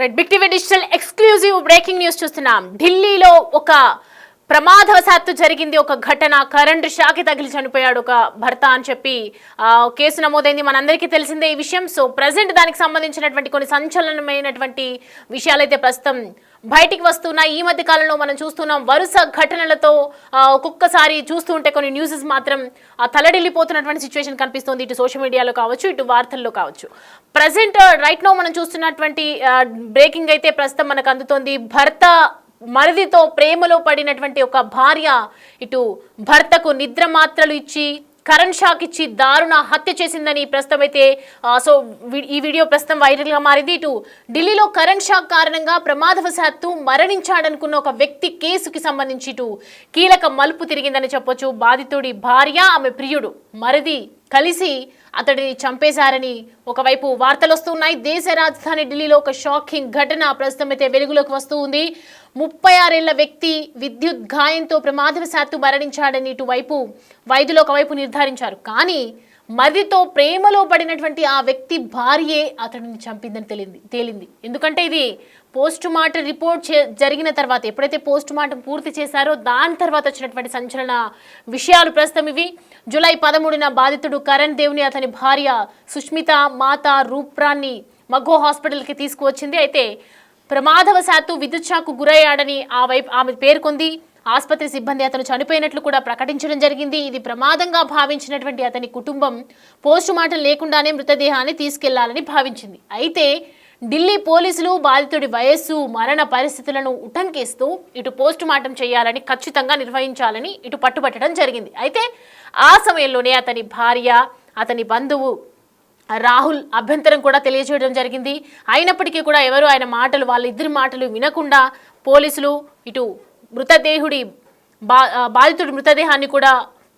Red big TV digital exclusive breaking news చూస్తున్నాం. ఢిల్లీలో ఒక ప్రమాదవశాత్తు జరిగింది. ఒక ఘటన, కరెంటు షాకి తగిలి చనిపోయాడు ఒక భర్త అని చెప్పి కేసు నమోదైంది. మనందరికీ తెలిసిందే ఈ విషయం. సో ప్రజెంట్ దానికి సంబంధించినటువంటి కొన్ని సంచలనమైనటువంటి విషయాలైతే ప్రస్తుతం బయటికి వస్తున్నాయి. ఈ మధ్య కాలంలో మనం చూస్తున్నాం వరుస ఘటనలతో ఒక్కొక్కసారి చూస్తూ ఉంటే కొన్ని న్యూసెస్ మాత్రం తలడిల్లిపోతున్నటువంటి సిచ్యువేషన్ కనిపిస్తుంది. ఇటు సోషల్ మీడియాలో కావచ్చు, ఇటు వార్తల్లో కావచ్చు. ప్రజెంట్ రైట్ నో మనం చూస్తున్నటువంటి బ్రేకింగ్ అయితే ప్రస్తుతం మనకు అందుతోంది. భర్త మరిదితో ప్రేమలో పడినటువంటి ఒక భార్య ఇటు భర్తకు నిద్ర మాత్రలు ఇచ్చి కరెంట్ షాక్ ఇచ్చి దారుణ హత్య చేసిందని ప్రస్తుతం అయితే సో ఈ వీడియో ప్రస్తుతం వైరల్గా మారింది. ఇటు ఢిల్లీలో కరెంట్ షాక్ కారణంగా ప్రమాదవశాత్తు మరణించాడనుకున్న ఒక వ్యక్తి కేసుకి సంబంధించి ఇటు కీలక మలుపు తిరిగిందని చెప్పొచ్చు. బాధితుడి భార్య, ఆమె ప్రియుడు, మరిది కలిసి అతడిని చంపేశారని ఒకవైపు వార్తలు వస్తున్నాయి. దేశ రాజధాని ఢిల్లీలో ఒక షాకింగ్ ఘటన ప్రస్తుతం అయితే వెలుగులోకి వస్తూ ఉంది. 36 ఏళ్ల వ్యక్తి విద్యుత్ గాయంతో ప్రమాదవశాత్తు మరణించాడని ఇటువైపు వైద్యులు ఒకవైపు నిర్ధారించారు. కానీ మరిదితో ప్రేమలో పడినటువంటి ఆ వ్యక్తి భార్యే అతడిని చంపిందని తేలింది. ఎందుకంటే ఇది పోస్ట్ మార్టం రిపోర్ట్ జరిగిన తర్వాత, ఎప్పుడైతే పోస్ట్ మార్టం పూర్తి చేశారో దాని తర్వాత వచ్చినటువంటి సంచలన విషయాలు ప్రస్తుతం ఇవి. జూలై 13న బాధితుడు కరణ్ దేవ్ని అతని భార్య సుష్మిత మాత రూప్రాన్ని మగో హాస్పిటల్కి తీసుకువచ్చింది. అయితే ప్రమాదవశాత్తు విద్యుత్ షాక్కు గురయ్యాడని ఆమె పేర్కొంది. ఆసుపత్రి సిబ్బంది అతను చనిపోయినట్లు కూడా ప్రకటించడం జరిగింది. ఇది ప్రమాదంగా భావించినటువంటి అతని కుటుంబం పోస్టు మార్టం లేకుండానే మృతదేహాన్ని తీసుకెళ్లాలని భావించింది. అయితే ఢిల్లీ పోలీసులు బాధితుడి వయస్సు, మరణ పరిస్థితులను ఉటంకిస్తూ ఇటు పోస్టు మార్టం చేయాలని, ఖచ్చితంగా నిర్వహించాలని ఇటు పట్టుబట్టడం జరిగింది. అయితే ఆ సమయంలోనే అతని భార్య, అతని బంధువు రాహుల్ అభ్యంతరం కూడా తెలియజేయడం జరిగింది. అయినప్పటికీ కూడా ఎవరు ఆయన మాటలు, వాళ్ళిద్దరి మాటలు వినకుండా పోలీసులు ఇటు బాధితుడి మృతదేహాన్ని కూడా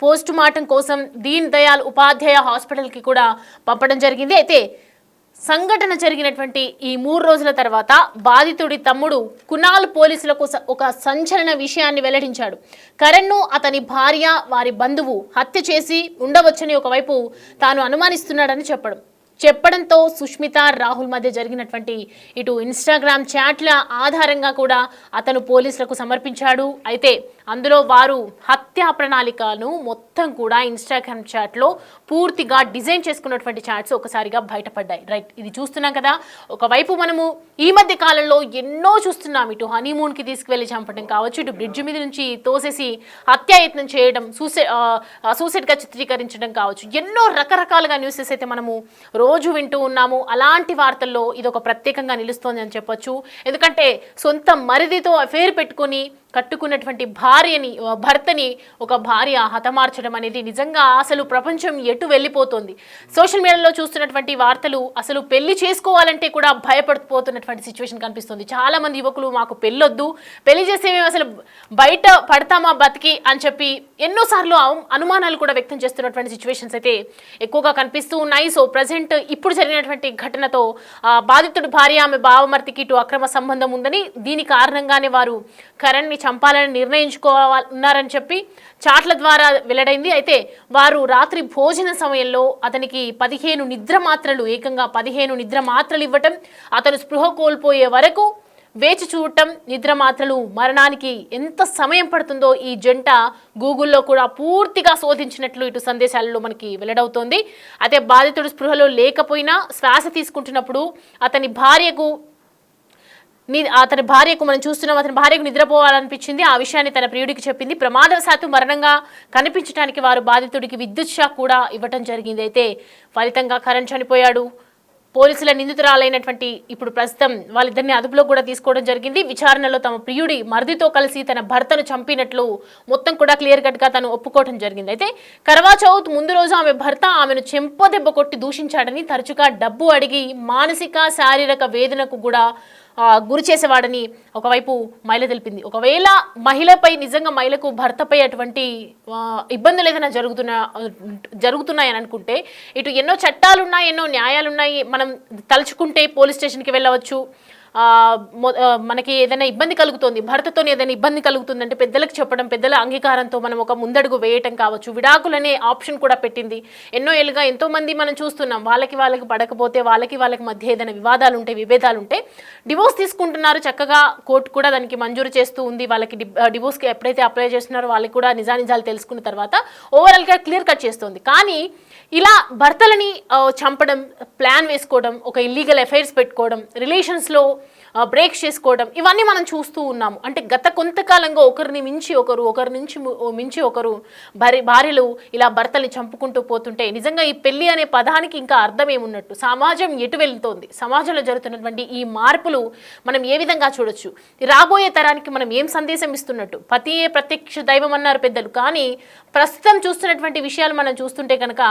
పోస్ట్ మార్టం కోసం దీన్ దయాల్ ఉపాధ్యాయ హాస్పిటల్కి కూడా పంపడం జరిగింది. అయితే సంఘటన జరిగినటువంటి ఈ 3 రోజుల తర్వాత బాధితుడి తమ్ముడు కునాల్ పోలీసులకు ఒక సంచలన విషయాన్ని వెల్లడించాడు. కరణ్ను అతని భార్య, వారి బంధువు హత్య చేసి ఉండవచ్చని ఒకవైపు తాను అనుమానిస్తున్నాడని చెప్పడంతో సుష్మిత, రాహుల్ మధ్య జరిగినటువంటి ఇటు ఇన్స్టాగ్రామ్ చాట్ల ఆధారంగా కూడా అతను పోలీసులకు సమర్పించాడు. అయితే అందులో వారు హత్యా ప్రణాళికను మొత్తం కూడా ఇన్స్టాగ్రామ్ చాట్లో పూర్తిగా డిజైన్ చేసుకున్నటువంటి చాట్స్ ఒకసారిగా బయటపడ్డాయి. రైట్, ఇది చూస్తున్నాం కదా. ఒకవైపు మనము ఈ మధ్య కాలంలో ఎన్నో చూస్తున్నాం. ఇటు హనీమూన్కి తీసుకువెళ్ళి చంపడం కావచ్చు, ఇటు బ్రిడ్జ్ మీద నుంచి తోసేసి హత్యాయత్నం చేయడం, సూసైడ్గా చిత్రీకరించడం కావచ్చు, ఎన్నో రకరకాలుగా న్యూసెస్ అయితే మనము రోజు వింటూ ఉన్నాము. అలాంటి వార్తల్లో ఇది ఒక ప్రత్యేకంగా నిలుస్తోంది అని చెప్పొచ్చు. ఎందుకంటే సొంత మరిదితో అఫేర్ పెట్టుకొని కట్టుకున్నటువంటి భర్తని ఒక భార్య హతమార్చడం అనేది నిజంగా అసలు ప్రపంచం ఎటు వెళ్ళిపోతుంది. సోషల్ మీడియాలో చూస్తున్నటువంటి వార్తలు అసలు పెళ్లి చేసుకోవాలంటే కూడా భయపడిపోతున్నటువంటి సిచ్యువేషన్ కనిపిస్తుంది. చాలా మంది యువకులు మాకు పెళ్ళొద్దు, పెళ్లి చేస్తే మేము అసలు బయట పడతామా బతికి అని చెప్పి ఎన్నోసార్లు అనుమానాలు కూడా వ్యక్తం చేస్తున్నటువంటి సిచ్యువేషన్స్ అయితే ఎక్కువగా కనిపిస్తూ ఉన్నాయి. సో ప్రజెంట్ ఇప్పుడు జరిగినటువంటి ఘటనతో బాధితుడి భార్య, ఆమె బావమర్తికి ఇటు అక్రమ సంబంధం ఉందని, దీని కారణంగానే వారు కరణ్ని చంపాలని నిర్ణయించుకోవాలన్నారని చెప్పి చాట్ల ద్వారా వెల్లడైంది. అయితే వారు రాత్రి భోజన సమయంలో అతనికి 15 నిద్ర మాత్రలు, ఏకంగా 15 నిద్ర మాత్రలు ఇవ్వటం, అతను స్పృహ కోల్పోయే వరకు వేచి చూడటం, నిద్ర మాత్రలు మరణానికి ఎంత సమయం పడుతుందో ఈ జంట గూగుల్లో కూడా పూర్తిగా శోధించినట్లు ఇటు సందేశాలలో మనకి వెల్లడవుతోంది. అయితే బాధితుడు స్పృహలో లేకపోయినా శ్వాస తీసుకుంటున్నప్పుడు అతని భార్యకు మనం చూస్తున్నాం, అతని భార్యకు నిద్రపోవాలనిపించింది. ఆ విషయాన్ని తన ప్రియుడికి చెప్పింది. ప్రమాదవశాత్తు మరణంగా కనిపించడానికి వారు బాధితుడికి విద్యుత్ షాక్ కూడా ఇవ్వటం జరిగింది. అయితే ఫలితంగా కరణ్ చనిపోయాడు. పోలీసుల నిందితురాలైనటువంటి ఇప్పుడు ప్రస్తుతం వాళ్ళిద్దరిని అదుపులో కూడా తీసుకోవడం జరిగింది. విచారణలో తమ ప్రియుడి మరిదితో కలిసి తన భర్తను చంపినట్లు మొత్తం కూడా క్లియర్ కట్గా తను ఒప్పుకోవడం జరిగింది. అయితే కర్వా చౌత్ ముందు రోజు ఆమె భర్త ఆమెను చెంపదెబ్బ కొట్టి దూషించాడని, తరచుగా డబ్బు అడిగి మానసిక శారీరక వేదనకు కూడా గురి చేసేవాడని ఒకవైపు మహిళ తెలిపింది. ఒకవేళ మహిళపై, నిజంగా మహిళకు భర్తపై అటువంటి ఇబ్బందులు ఏదైనా జరుగుతున్నాయని అనుకుంటే ఇటు ఎన్నో చట్టాలున్నాయి, ఎన్నో న్యాయాలున్నాయి. మనం తలుచుకుంటే పోలీస్ స్టేషన్కి వెళ్ళవచ్చు, మనకి ఏదైనా ఇబ్బంది కలుగుతుంది, భర్తతో ఏదైనా ఇబ్బంది కలుగుతుందంటే పెద్దలకు చెప్పడం, పెద్దల అంగీకారంతో మనం ఒక ముందడుగు వేయటం కావచ్చు. విడాకులనే ఆప్షన్ కూడా పెట్టింది. ఎన్నో ఏళ్ళుగా ఎంతో మంది మనం చూస్తున్నాం, వాళ్ళకి పడకపోతే వాళ్ళకి మధ్య ఏదైనా వివాదాలు ఉంటే, విభేదాలు ఉంటే డివోర్స్ తీసుకుంటున్నారు. చక్కగా కోర్టు కూడా దానికి మంజూరు చేస్తూ ఉంది. వాళ్ళకి డివోర్స్కి ఎప్పుడైతే అప్లై చేస్తున్నారో వాళ్ళకి కూడా నిజానిజాలు తెలుసుకున్న తర్వాత ఓవరాల్గా క్లియర్ కట్ చేస్తుంది. కానీ ఇలా భర్తలని చంపడం, ప్లాన్ వేసుకోవడం, ఒక ఇల్లీగల్ అఫైర్స్ పెట్టుకోవడం, రిలేషన్స్లో బ్రేక్స్ చేసుకోవడం, ఇవన్నీ మనం చూస్తూ ఉన్నాము. అంటే గత కొంతకాలంగా ఒకరిని మించి ఒకరు భార్యలు ఇలా భర్తల్ని చంపుకుంటూ పోతుంటే నిజంగా ఈ పెళ్లి అనే పదానికి ఇంకా అర్థం ఏమున్నట్టు? సమాజం ఎటు వెళ్తోంది? సమాజంలో జరుగుతున్నటువంటి ఈ మార్పులు మనం ఏ విధంగా చూడొచ్చు? రాబోయే తరానికి మనం ఏం సందేశం ఇస్తున్నట్టు? పతియే ప్రత్యక్ష దైవం అన్నారు పెద్దలు. కానీ ప్రస్తుతం చూస్తున్నటువంటి విషయాలు మనం చూస్తుంటే కనుక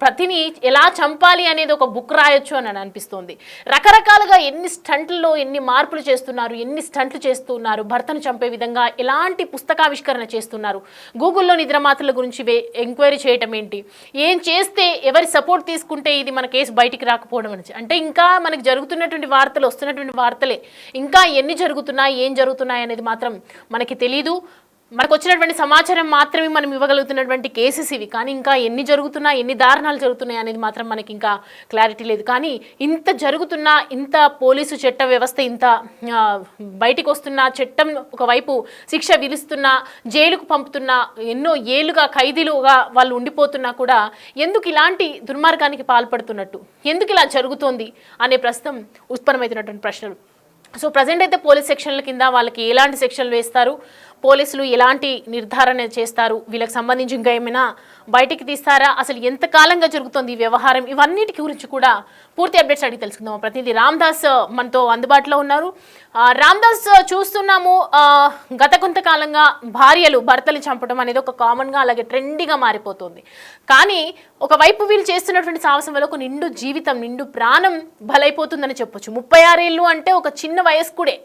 ప్రతిని ఎలా చంపాలి అనేది ఒక బుక్ రాయొచ్చు అని అనిపిస్తోంది. రకరకాలుగా ఎన్ని స్టంట్లలో ఎన్ని మార్పులు చేస్తున్నారు, ఎన్ని స్టంట్లు చేస్తున్నారు, భర్తను చంపే విధంగా ఎలాంటి పుస్తకావిష్కరణ చేస్తున్నారు, గూగుల్లో నిద్రమాతల గురించి ఎంక్వైరీ చేయటం ఏంటి, ఏం చేస్తే ఎవరి సపోర్ట్ తీసుకుంటే ఇది మన కేసు బయటికి రాకపోవడం అంటే ఇంకా మనకి జరుగుతున్నటువంటి వార్తలు, వస్తున్నటువంటి వార్తలే. ఇంకా ఎన్ని జరుగుతున్నాయి, ఏం జరుగుతున్నాయి అనేది మాత్రం మనకి తెలీదు. మనకు వచ్చినటువంటి సమాచారం మాత్రమే మనం ఇవ్వగలుగుతున్నటువంటి కేసెస్ ఇవి. కానీ ఇంకా ఎన్ని జరుగుతున్నాయి, ఎన్ని దారుణాలు జరుగుతున్నాయి అనేది మాత్రం మనకి ఇంకా క్లారిటీ లేదు. కానీ ఇంత జరుగుతున్నా, ఇంత పోలీసు చట్ట వ్యవస్థ ఇంత బయటికి వస్తున్న, చట్టం ఒకవైపు శిక్ష విధిస్తున్నా, జైలుకు పంపుతున్నా, ఎన్నో ఏళ్ళుగా ఖైదీలుగా వాళ్ళు ఉండిపోతున్నా కూడా ఎందుకు ఇలాంటి దుర్మార్గానికి పాల్పడుతున్నట్టు, ఎందుకు ఇలా జరుగుతోంది అనే ప్రస్తుతం ఉత్పన్నమవుతున్నటువంటి ప్రశ్నలు. సో ప్రజెంట్ అయితే పోలీస్ సెక్షన్ల కింద వాళ్ళకి ఎలాంటి సెక్షన్లు వేస్తారు, పోలీసులు ఎలాంటి నిర్ధారణ చేస్తారు, వీళ్ళకి సంబంధించి ఇంకా ఏమైనా బయటికి తీస్తారా, అసలు ఎంతకాలంగా జరుగుతుంది ఈ వ్యవహారం, ఇవన్నిటి గురించి కూడా పూర్తి అప్డేట్స్ అడిగి తెలుసుకుందాం. ప్రతినిధి రామ్దాస్ మనతో అందుబాటులో ఉన్నారు. రామ్దాస్, చూస్తున్నాము గత కొంతకాలంగా భార్యలు భర్తలు చంపడం అనేది ఒక కామన్గా, అలాగే ట్రెండీగా మారిపోతుంది. కానీ ఒకవైపు వీళ్ళు చేస్తున్నటువంటి సాహసం వల్ల ఒక నిండు జీవితం, నిండు ప్రాణం బలైపోతుందని చెప్పొచ్చు. 36 ఏళ్ళు అంటే ఒక చిన్న వయస్కుడే,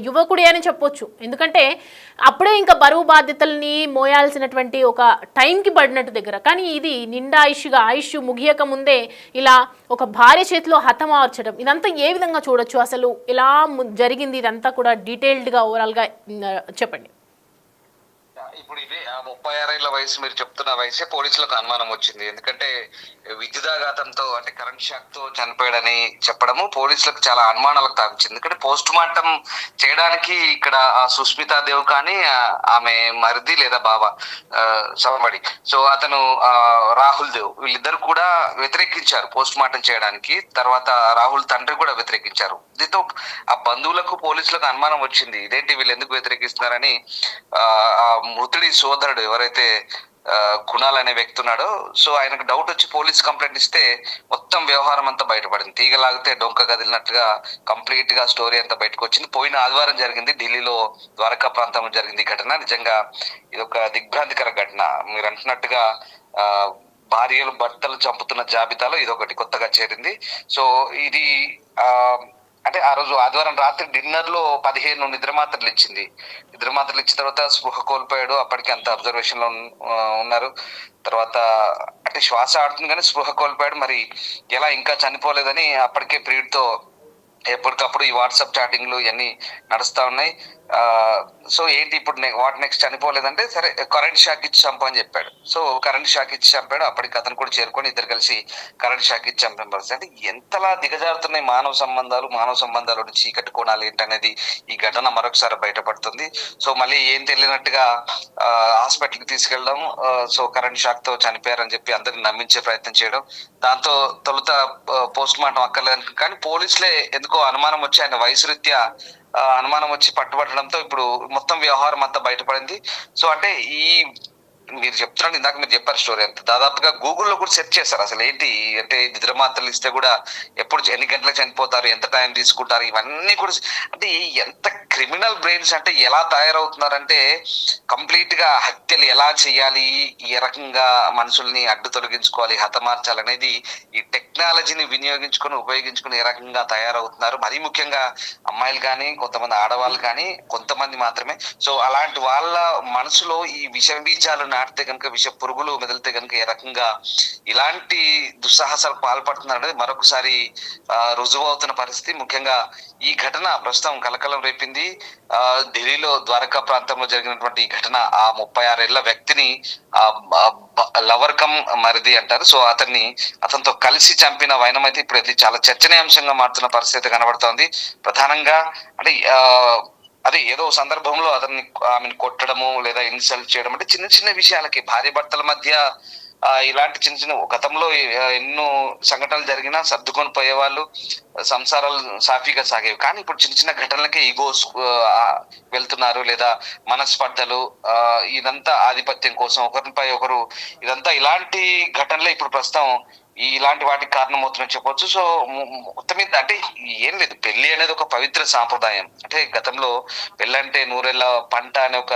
యువకుడే అని చెప్పొచ్చు. ఎందుకంటే అప్పుడే ఇంకా బరువు బాధ్యతల్ని మోయాల్సినటువంటి ఒక టైంకి పడినట్టు దగ్గర. కానీ ఇది నిండా ఆయుష్ ముగియక ముందే ఇలా ఒక భార్య చేతిలో హతమార్చడం, ఇదంతా ఏ విధంగా చూడొచ్చు? అసలు ఎలా జరిగింది ఇదంతా కూడా డీటెయిల్డ్గా ఓవరాల్గా చెప్పండి. ఇప్పుడు ఇదే 36 ఏళ్ల వయసు, మీరు చెప్తున్న వయసే పోలీసులకు అనుమానం వచ్చింది. ఎందుకంటే విద్యుదాఘాతంతో, అంటే కరెంట్ షాక్ తో చనిపోయాడని చెప్పడము పోలీసులకు చాలా అనుమానాలకు తావించింది. ఎందుకంటే పోస్ట్ మార్టం చేయడానికి ఇక్కడ సుస్మితా దేవ్ కానీ ఆమె మరిది లేదా బావ సవమడి, సో అతను రాహుల్ దేవ్, వీళ్ళిద్దరు కూడా వ్యతిరేకించారు పోస్ట్ మార్టం చేయడానికి. తర్వాత రాహుల్ తండ్రి కూడా వ్యతిరేకించారు. దీంతో ఆ బంధువులకు పోలీసులకు అనుమానం వచ్చింది, ఇదేంటి వీళ్ళు ఎందుకు వ్యతిరేకిస్తున్నారని. మృతుడి సోదరుడు ఎవరైతే కుణాల్ అనే వ్యక్తి ఉన్నాడో, సో ఆయనకు డౌట్ వచ్చి పోలీస్ కంప్లైంట్ ఇస్తే మొత్తం వ్యవహారం అంతా బయటపడింది. తీగలాగితే డొంక కదిలినట్టుగా కంప్లీట్ గా స్టోరీ అంతా బయటకు వచ్చింది. పోయిన ఆదివారం జరిగింది, ఢిల్లీలో ద్వారకా ప్రాంతంలో జరిగింది ఈ ఘటన. నిజంగా ఇది ఒక దిగ్భ్రాంతికర ఘటన. మీరు అంటున్నట్టుగా భార్యలు భర్తలు చంపుతున్న జాబితాలో ఇదొకటి కొత్తగా చేరింది. సో ఇది అంటే ఆ రోజు ఆదివారం రాత్రి డిన్నర్ లో 15 నిద్రమాత్రలు ఇచ్చింది. నిద్రమాత్రలు ఇచ్చిన తర్వాత స్పృహ కోల్పోయాడు. అప్పటికి అంత అబ్జర్వేషన్ లో ఉన్నారు. తర్వాత అంటే శ్వాస ఆడుతుంది కానీ స్పృహ కోల్పోయాడు. మరి ఎలా ఇంకా చనిపోలేదని అప్పటికే ప్రియుడితో ఎప్పటికప్పుడు ఈ వాట్సాప్ చాటింగ్లు ఇవన్నీ నడుస్తా ఉన్నాయి. సో ఏంటి ఇప్పుడు వాట్ నెక్స్ట్ చనిపోలేదంటే, సరే కరెంట్ షాక్ ఇచ్చి చంపు అని చెప్పాడు. సో కరెంట్ షాక్ ఇచ్చి చంపాడు. అప్పటికి అతను కూడా చేరుకొని ఇద్దరు కలిసి కరెంట్ షాక్ ఇచ్చి చంపిన పరిస్థితి. అంటే ఎంతలా దిగజారుతున్నాయి మానవ సంబంధాలు చీకటి కోణాలు ఏంటనేది ఈ ఘటన మరొకసారి బయటపడుతుంది. సో మళ్ళీ ఏం తెలియనట్టుగా హాస్పిటల్కి తీసుకెళ్ళడం, సో కరెంట్ షాక్ తో చనిపోయారని చెప్పి అందరిని నమ్మించే ప్రయత్నం చేయడం, దాంతో తొలుత పోస్ట్ మార్టం అక్కర్లేదు కానీ పోలీసులే ఎందుకో అనుమానం వచ్చి ఆయన వయసు రీత్యా అనుమానం వచ్చి పట్టుబట్టడంతో ఇప్పుడు మొత్తం వ్యవహారం అంతా బయటపడింది. సో అంటే ఈ మీరు చెప్తున్నాను, ఇందాక మీరు చెప్పారు స్టోరీ అంతా, దాదాపుగా గూగుల్లో కూడా సెర్చ్ చేశారు అసలు ఏంటి అంటే నిద్రమాత్రలు ఇస్తే కూడా ఎప్పుడు ఎన్ని గంటలకు చనిపోతారు, ఎంత టైం తీసుకుంటారు, ఇవన్నీ కూడా. అంటే ఎంత క్రిమినల్ బ్రెయిన్స్ అంటే ఎలా తయారవుతున్నారంటే కంప్లీట్ గా హత్యలు ఎలా చేయాలి, ఏ రకంగా మనుషుల్ని అడ్డు తొలగించుకోవాలి, హతమార్చాలనేది ఈ టెక్నాలజీని ఉపయోగించుకొని ఏ రకంగా తయారవుతున్నారు. మరీ ముఖ్యంగా అమ్మాయిలు కానీ, కొంతమంది ఆడవాళ్ళు కానీ, కొంతమంది మాత్రమే. సో అలాంటి వాళ్ళ మనసులో ఈ విష బీజాలు నాటితే కనుక విష పురుగులు మెదిలితే కనుక ఏ రకంగా ఇలాంటి దుస్సాహసాలకు పాల్పడుతున్నారు అనేది మరొకసారి రుజువు అవుతున్న పరిస్థితి. ముఖ్యంగా ఈ ఘటన ప్రస్తుతం కలకలం రేపింది. ఢిల్లీలో ద్వారకా ప్రాంతంలో జరిగినటువంటి ఈ ఘటన ఆ 36 ఏళ్ల వ్యక్తిని లవర్ కమ్ మరిది అంటారు. సో అతనితో కలిసి చంపిన వైనం అయితే ఇప్పుడు చాలా చర్చనీయాంశంగా మారుతున్న పరిస్థితి కనబడుతోంది. ప్రధానంగా అంటే అదే ఏదో సందర్భంలో ఆమెను కొట్టడము లేదా ఇన్సల్ట్ చేయడం అంటే చిన్న చిన్న విషయాలకి భార్య భర్తల మధ్య ఇలాంటి చిన్న చిన్న గతంలో ఎన్నో సంఘటనలు జరిగినా సర్దుకొని పోయేవాళ్ళు, సంసారాలు సాఫీగా సాగేవి. కానీ ఇప్పుడు చిన్న చిన్న ఘటనలకే ఈగోస్ వెళ్తున్నారు, లేదా మనస్పర్ధలు, ఇదంతా ఆధిపత్యం కోసం ఒకరిపై ఒకరు, ఇదంతా ఇలాంటి ఘటనలే ఇప్పుడు ప్రస్తుతం ఇలాంటి వాటికి కారణమవుతుందని చెప్పొచ్చు. సో మొత్తం మీద అంటే ఏం లేదు, పెళ్లి అనేది ఒక పవిత్ర సాంప్రదాయం. అంటే గతంలో పెళ్ళంటే 100 ఏళ్ల పంట అనే ఒక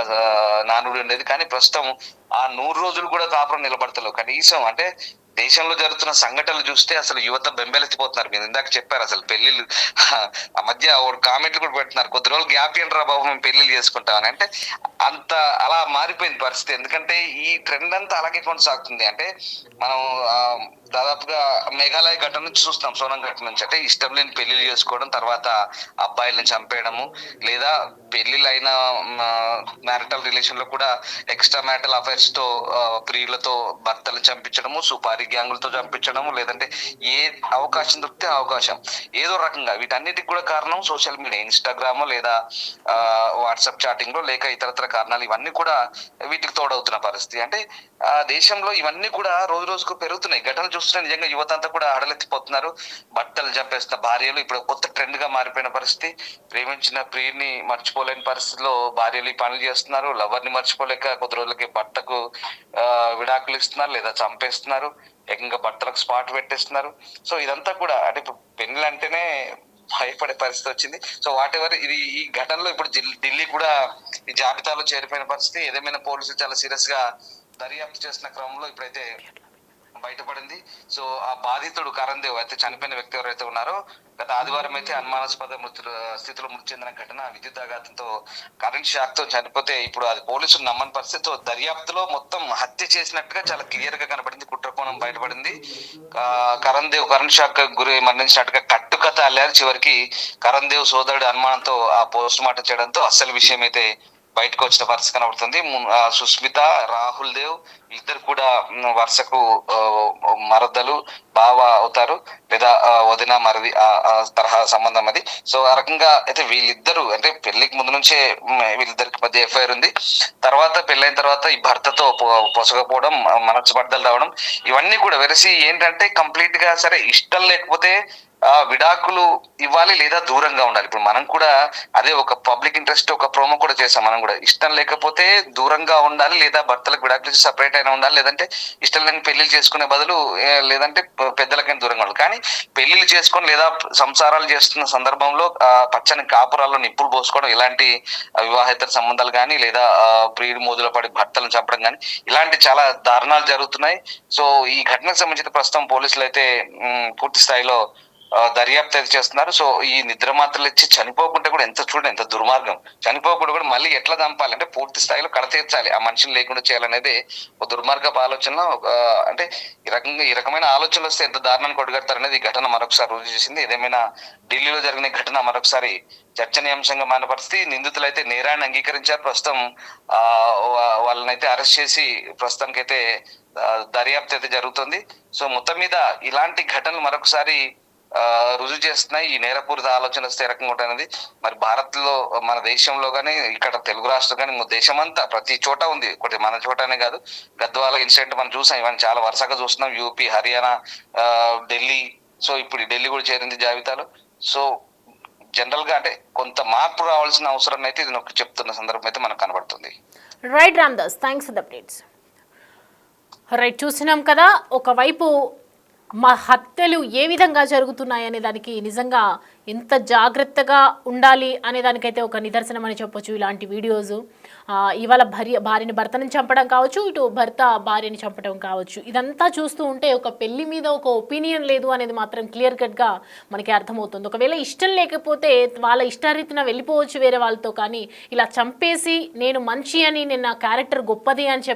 నానుడి ఉండేది. కానీ ప్రస్తుతం ఆ 100 రోజులు కూడా కాపురం నిలబడతలేవు. కనీసం అంటే దేశంలో జరుగుతున్న సంఘటనలు చూస్తే అసలు యువత బెంబెలెత్తిపోతున్నారు. మీరు ఇందాక చెప్పారు అసలు పెళ్లిళ్ళు ఆ మధ్య కామెంట్లు కూడా పెడుతున్నారు, కొద్ది రోజులు గ్యాప్ ఏంట్రా బాబు మేము పెళ్లిళ్ళు చేసుకుంటామని. అంటే అంత అలా మారిపోయింది పరిస్థితి. ఎందుకంటే ఈ ట్రెండ్ అంతా అలాగే కొనసాగుతుంది. అంటే మనం దాదాపుగా మేఘాలయ ఘటన నుంచి చూస్తాం, సోనం ఘటన నుంచి. అంటే ఇష్టం లేని పెళ్లిళ్ళు చేసుకోవడం, తర్వాత అబ్బాయిలను చంపేయడము, లేదా పెళ్లిళ్ళు అయిన మ్యారిటల్ రిలేషన్ లో కూడా ఎక్స్ట్రా మ్యారిటల్ అఫైర్స్ తో ప్రియులతో భర్తలను చంపించడము, సుపారీ గ్యాంగులతో చంపించడము, లేదంటే ఏ అవకాశం దొరికితే అవకాశం ఏదో రకంగా. వీటన్నిటికి కూడా కారణం సోషల్ మీడియా, ఇన్స్టాగ్రామ్ లేదా వాట్సాప్ చాటింగ్ లో, లేక ఇతరత్ర కారణాలు, ఇవన్నీ కూడా వీటికి తోడవుతున్న పరిస్థితి. అంటే దేశంలో ఇవన్నీ కూడా రోజు రోజుకు పెరుగుతున్నాయి. ఘటనలు చూస్తున్నా నిజంగా యువత అంతా కూడా హడలెత్తిపోతున్నారు. భర్తలు చంపేస్తున్న భార్యలు ఇప్పుడు కొత్త ట్రెండ్ గా మారిపోయిన పరిస్థితి. ప్రేమించిన ప్రియుని మర్చిపోలేని పరిస్థితిలో భార్యలు ఈ పనులు చేస్తున్నారు. లవర్ ని మర్చిపోలేక కొద్ది రోజులకి భర్తకు విడాకులు ఇస్తున్నారు, లేదా చంపేస్తున్నారు, ఏకంగా భర్తలకు స్పాట్ పెట్టేస్తున్నారు. సో ఇదంతా కూడా అంటే ఇప్పుడు పెళ్లి అంటేనే భయపడే పరిస్థితి వచ్చింది. సో వాటెవర్ ఈ ఘటనలో ఇప్పుడు ఢిల్లీ కూడా ఈ జాబితాలో చేరిపోయిన పరిస్థితి. ఏదేమైనా పోలీసులు చాలా సీరియస్ గా దర్యాప్తు చేస్తున్న క్రమంలో ఇప్పుడైతే బయటపడింది. సో ఆ బాధితుడు కరణ్ దేవ్ అయితే చనిపోయిన వ్యక్తి ఎవరైతే ఉన్నారో గత ఆదివారం అయితే అనుమానాస్పద స్థితిలో మృతి చెందిన ఘటన, విద్యుదాఘాతంతో కరెంట్ షాక్ తో చనిపోతే ఇప్పుడు అది పోలీసులు నమ్మని పరిస్థితితో దర్యాప్తులో మొత్తం హత్య చేసినట్టుగా చాలా క్లియర్ గా కనబడింది. కుట్రకోణం బయటపడింది. కరణ్ దేవ్ కరెంట్ షాక్ గురి మరణించినట్టుగా కట్టుకథ అల్లారు. చివరికి కరణ్ దేవ్ సోదరుడు అనుమానంతో ఆ పోస్ట్ మార్టం చేయడంతో అసలు విషయం అయితే బయటకు వచ్చిన పరిస్థితి కనబడుతుంది. సుస్మిత, రాహుల్ దేవ్ ఇద్దరు కూడా వరుసకు మరదలు బావ అవుతారు, లేదా వదిన మరిది తరహా సంబంధం అది. సో ఆ రకంగా అయితే వీళ్ళిద్దరు అంటే పెళ్లికి ముందు నుంచే వీళ్ళిద్దరికి మధ్య ఎఫ్ఐఆర్ ఉంది. తర్వాత పెళ్ళైన తర్వాత ఈ భర్తతో పొసగపోవడం, మనస్పర్ధలు రావడం, ఇవన్నీ కూడా వెరసి ఏంటంటే కంప్లీట్ గా సరే ఇష్టం లేకపోతే విడాకులు ఇవ్వాలి, లేదా దూరంగా ఉండాలి. ఇప్పుడు మనం కూడా అదే ఒక పబ్లిక్ ఇంట్రెస్ట్ ఒక ప్రోమో కూడా చేసాం. మనం కూడా ఇష్టం లేకపోతే దూరంగా ఉండాలి, లేదా భర్తలకు విడాకులు సపరేట్ అయినా ఉండాలి, లేదంటే ఇష్టం లేని పెళ్లిళ్ళు చేసుకునే బదులు లేదంటే పెద్దలకైనా దూరంగా ఉండాలి. కానీ పెళ్లిళ్ళు చేసుకొని లేదా సంసారాలు చేస్తున్న సందర్భంలో పచ్చని కాపురాల్లో నిప్పులు పోసుకోవడం, ఇలాంటి వివాహేతర సంబంధాలు కానీ, లేదా ప్రియుడు మోదుల పడి భర్తలను చంపడం కానీ, ఇలాంటి చాలా దారుణాలు జరుగుతున్నాయి. సో ఈ ఘటనకు సంబంధించిన ప్రస్తుతం పోలీసులు అయితే పూర్తి స్థాయిలో దర్యాప్తు అయితే చేస్తున్నారు. సో ఈ నిద్ర మాత్రలు ఇచ్చి చనిపోకుండా కూడా ఎంత దుర్మార్గం, చనిపోకుండా కూడా మళ్ళీ ఎట్లా చంపాలి అంటే పూర్తి స్థాయిలో కడతీర్చాలి, ఆ మనిషిని లేకుండా చేయాలనేది ఒక దుర్మార్గపు ఆలోచన. అంటే ఈ రకమైన ఆలోచనలు వస్తే ఎంత దారుణాన్ని కొట్టుగడతారనేది ఈ ఘటన మరొకసారి రుజువు చేసింది. ఏదేమైనా ఢిల్లీలో జరిగిన ఘటన మరొకసారి చర్చనీయాంశంగా మారిన పరిస్థితి. నిందితులు అయితే నేరాన్ని అంగీకరించారు. ప్రస్తుతం వాళ్ళనైతే అరెస్ట్ చేసి ప్రస్తుతానికైతే దర్యాప్తు అయితే జరుగుతుంది. సో మొత్తం మీద ఇలాంటి ఘటనలు మరొకసారి రుజువు చేస్తున్నాయి ఈ నేరపూరిత ఆలోచన వస్తే ఏ రకంగా ఉంటుంది. మరి భారత్ లో, మన దేశంలో కానీ, ఇక్కడ తెలుగు రాష్ట్రం కానీ, దేశమంతా ప్రతి చోట ఉంది. ఒకటి మన చోటనే కాదు, గద్వాల ఇన్సిడెంట్ మనం చూసాం, ఇవన్నీ చాలా వరుసగా చూస్తున్నాం. యూపీ, హర్యానా, ఢిల్లీ. సో ఇప్పుడు ఢిల్లీ కూడా చేరింది జాబితాలో. సో జనరల్ గా అంటే కొంత మార్పు రావాల్సిన అవసరం అయితే ఇది నొక్కి చెప్తున్న సందర్భం అయితే మనకు కనబడుతుంది. Right Ramdas, thanks for the updates. Right, చూసినాం కదా, ఒకవైపు మా హత్యలు ఏ విధంగా జరుగుతున్నాయనే దానికి నిజంగా ఎంత జాగ్రత్తగా ఉండాలి అనే దానికైతే ఒక నిదర్శనం అని చెప్పొచ్చు ఇలాంటి వీడియోస్. ఇవాళ భార్యని భర్తని చంపడం కావచ్చు, ఇటు భర్త భార్యని చంపడం కావచ్చు, ఇదంతా చూస్తూ ఉంటే ఒక పెళ్లి మీద ఒక ఒపీనియన్ లేదు అనేది మాత్రం క్లియర్ కట్గా మనకి అర్థమవుతుంది. ఒకవేళ ఇష్టం లేకపోతే వాళ్ళ ఇష్టారీతిన వెళ్ళిపోవచ్చు వేరే వాళ్ళతో, కానీ ఇలా చంపేసి నేను మంచి అని, నేను నా క్యారెక్టర్ గొప్పది అని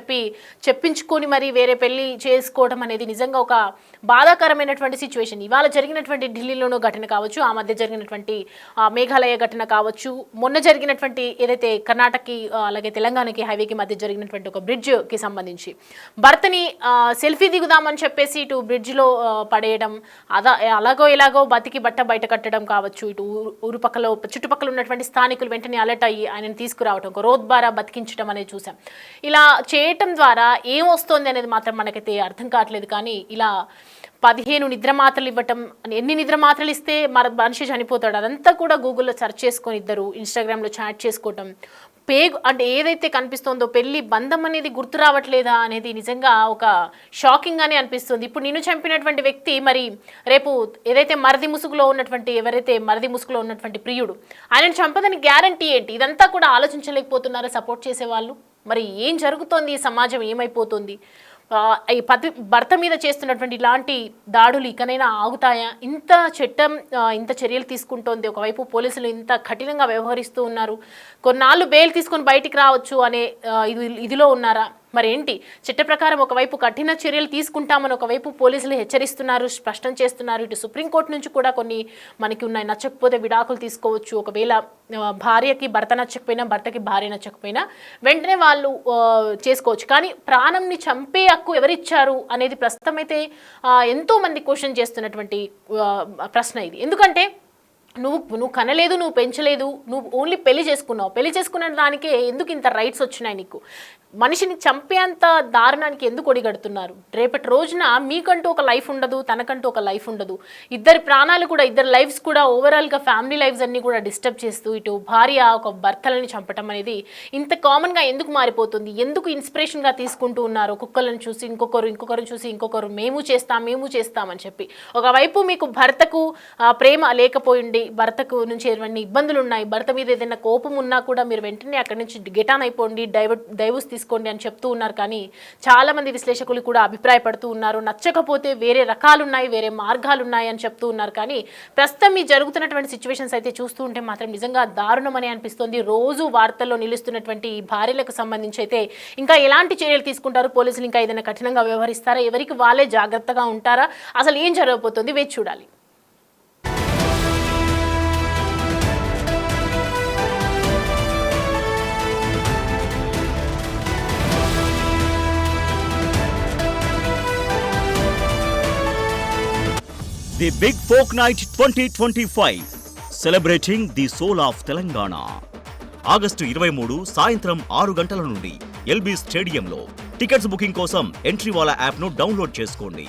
చెప్పించుకొని మరి వేరే పెళ్లి చేసుకోవడం అనేది నిజంగా ఒక బాధాకరమైనటువంటి సిచ్యువేషన్. ఇవాళ జరిగినటువంటి ఢిల్లీలోనూ ఘటన కావచ్చు, ఆ మధ్య జరిగినటువంటి మేఘాలయ ఘటన కావచ్చు, మొన్న జరిగినటువంటి ఏదైతే కర్ణాటకకి అలాగే తెలంగాణకి హైవేకి మధ్య జరిగినటువంటి ఒక బ్రిడ్జ్కి సంబంధించి భర్తని సెల్ఫీ దిగుదామని చెప్పేసి ఇటు బ్రిడ్జ్లో పడేయడం, అలాగో ఇలాగో బతికి బట్ట బయట కట్టడం కావచ్చు, ఇటు చుట్టుపక్కల ఉన్నటువంటి స్థానికులు వెంటనే అలర్ట్ అయ్యి ఆయనను తీసుకురావడం, ఒక రోడ్ బారా బతికించడం అనేది చూసాం. ఇలా చేయటం ద్వారా ఏం వస్తుంది అనేది మాత్రం మనకైతే అర్థం కావట్లేదు. కానీ ఇలా 15 నిద్ర మాత్రలు ఇవ్వటం, ఎన్ని నిద్ర మాత్రలు ఇస్తే మనిషి చనిపోతాడు, అదంతా కూడా గూగుల్లో సెర్చ్ చేసుకొని ఇద్దరు ఇన్స్టాగ్రామ్లో చాట్ చేసుకోవటం, అంటే ఏదైతే కనిపిస్తుందో పెళ్లి బంధం అనేది గుర్తు రావట్లేదా అనేది నిజంగా ఒక షాకింగ్ గానే అనిపిస్తుంది. ఇప్పుడు నిన్ను చంపినటువంటి వ్యక్తి మరి రేపు ఏదైతే మరిది ముసుగులో ఉన్నటువంటి ప్రియుడు, ఆయనను చంపదని గ్యారంటీ ఏంటి? ఇదంతా కూడా ఆలోచించలేకపోతున్నారా సపోర్ట్ చేసేవాళ్ళు? మరి ఏం జరుగుతోంది, ఈ సమాజం ఏమైపోతుంది? ఈ భర్త మీద చేస్తున్నటువంటి ఇలాంటి దాడులు ఇకనైనా ఆగుతాయా? ఇంత చట్టం ఇంత చర్యలు తీసుకుంటోంది, ఒకవైపు పోలీసులు ఇంత కఠినంగా వ్యవహరిస్తూ ఉన్నారు, కొన్నాళ్ళు బెయిల్ తీసుకొని బయటికి రావచ్చు అనే ఇదిలో ఉన్నారా? మరి ఏంటి చట్ట ప్రకారం ఒకవైపు కఠిన చర్యలు తీసుకుంటామని ఒకవైపు పోలీసులు హెచ్చరిస్తున్నారు, స్పష్టం చేస్తున్నారు. ఇటు సుప్రీంకోర్టు నుంచి కూడా కొన్ని మనకి ఉన్నాయి, నచ్చకపోతే విడాకులు తీసుకోవచ్చు, ఒకవేళ భార్యకి భర్త నచ్చకపోయినా భర్తకి భార్య నచ్చకపోయినా వెంటనే వాళ్ళు చేసుకోవచ్చు. కానీ ప్రాణంని చంపే హక్కు ఎవరిచ్చారు అనేది ప్రస్తుతం అయితే ఎంతో మంది క్వశ్చన్ చేస్తున్నటువంటి ప్రశ్న ఇది. ఎందుకంటే నువ్వు కనలేదు, నువ్వు పెంచలేదు, నువ్వు ఓన్లీ పెళ్లి చేసుకున్న దానికే ఎందుకు ఇంత రైట్స్ వచ్చినాయి నీకు? మనిషిని చంపేంత దారుణానికి ఎందుకు ఒడిగడుతున్నారు? రేపటి రోజున మీకంటూ ఒక లైఫ్ ఉండదు, తనకంటూ ఒక లైఫ్ ఉండదు, ఇద్దరి ప్రాణాలు కూడా, ఇద్దరి లైఫ్స్ కూడా, ఓవరాల్గా ఫ్యామిలీ లైఫ్స్ అన్నీ కూడా డిస్టర్బ్ చేస్తూ ఇటు భార్య ఒక భర్తలని చంపటం అనేది ఇంత కామన్గా ఎందుకు మారిపోతుంది? ఎందుకు ఇన్స్పిరేషన్గా తీసుకుంటూ ఉన్నారు? కుక్కలను చూసి ఇంకొకరు చూసి ఇంకొకరు మేము చేస్తామని చెప్పి. ఒకవైపు మీకు భర్తకు ప్రేమ లేకపోయింది, భర్తకు నుంచి ఏమైనా ఇబ్బందులు ఉన్నాయి, భర్త మీద ఏదైనా కోపం ఉన్నా కూడా మీరు వెంటనే అక్కడి నుంచి గెటాన్ అయిపోండి, డైవర్స్ తీసుకోండి అని చెప్తూ ఉన్నారు. కానీ చాలా మంది విశ్లేషకులు కూడా అభిప్రాయపడుతూ ఉన్నారు, నచ్చకపోతే వేరే రకాలున్నాయి, వేరే మార్గాలు ఉన్నాయి అని చెప్తూ ఉన్నారు. కానీ ప్రస్తుతం ఈ జరుగుతున్నటువంటి సిచ్యువేషన్స్ అయితే చూస్తూ ఉంటే మాత్రం నిజంగా దారుణమని అనిపిస్తుంది. రోజు వార్తల్లో నిలుస్తున్నటువంటి ఈ భార్యలకు సంబంధించి అయితే ఇంకా ఎలాంటి చర్యలు తీసుకుంటారు పోలీసులు? ఇంకా ఏదైనా కఠినంగా వ్యవహరిస్తారా? ఎవరికి వాళ్ళే జాగ్రత్తగా ఉంటారా? అసలు ఏం జరగబోతుంది వేచి చూడాలి. The Big Folk Night 2025 celebrating the soul of Telangana. August 23 సాయంత్రం 6 గంటల నుండి ఎల్బీ స్టేడియంలో. టికెట్స్ బుకింగ్ కోసం ఎంట్రీ వాలా యాప్ను డౌన్లోడ్ చేసుకోండి.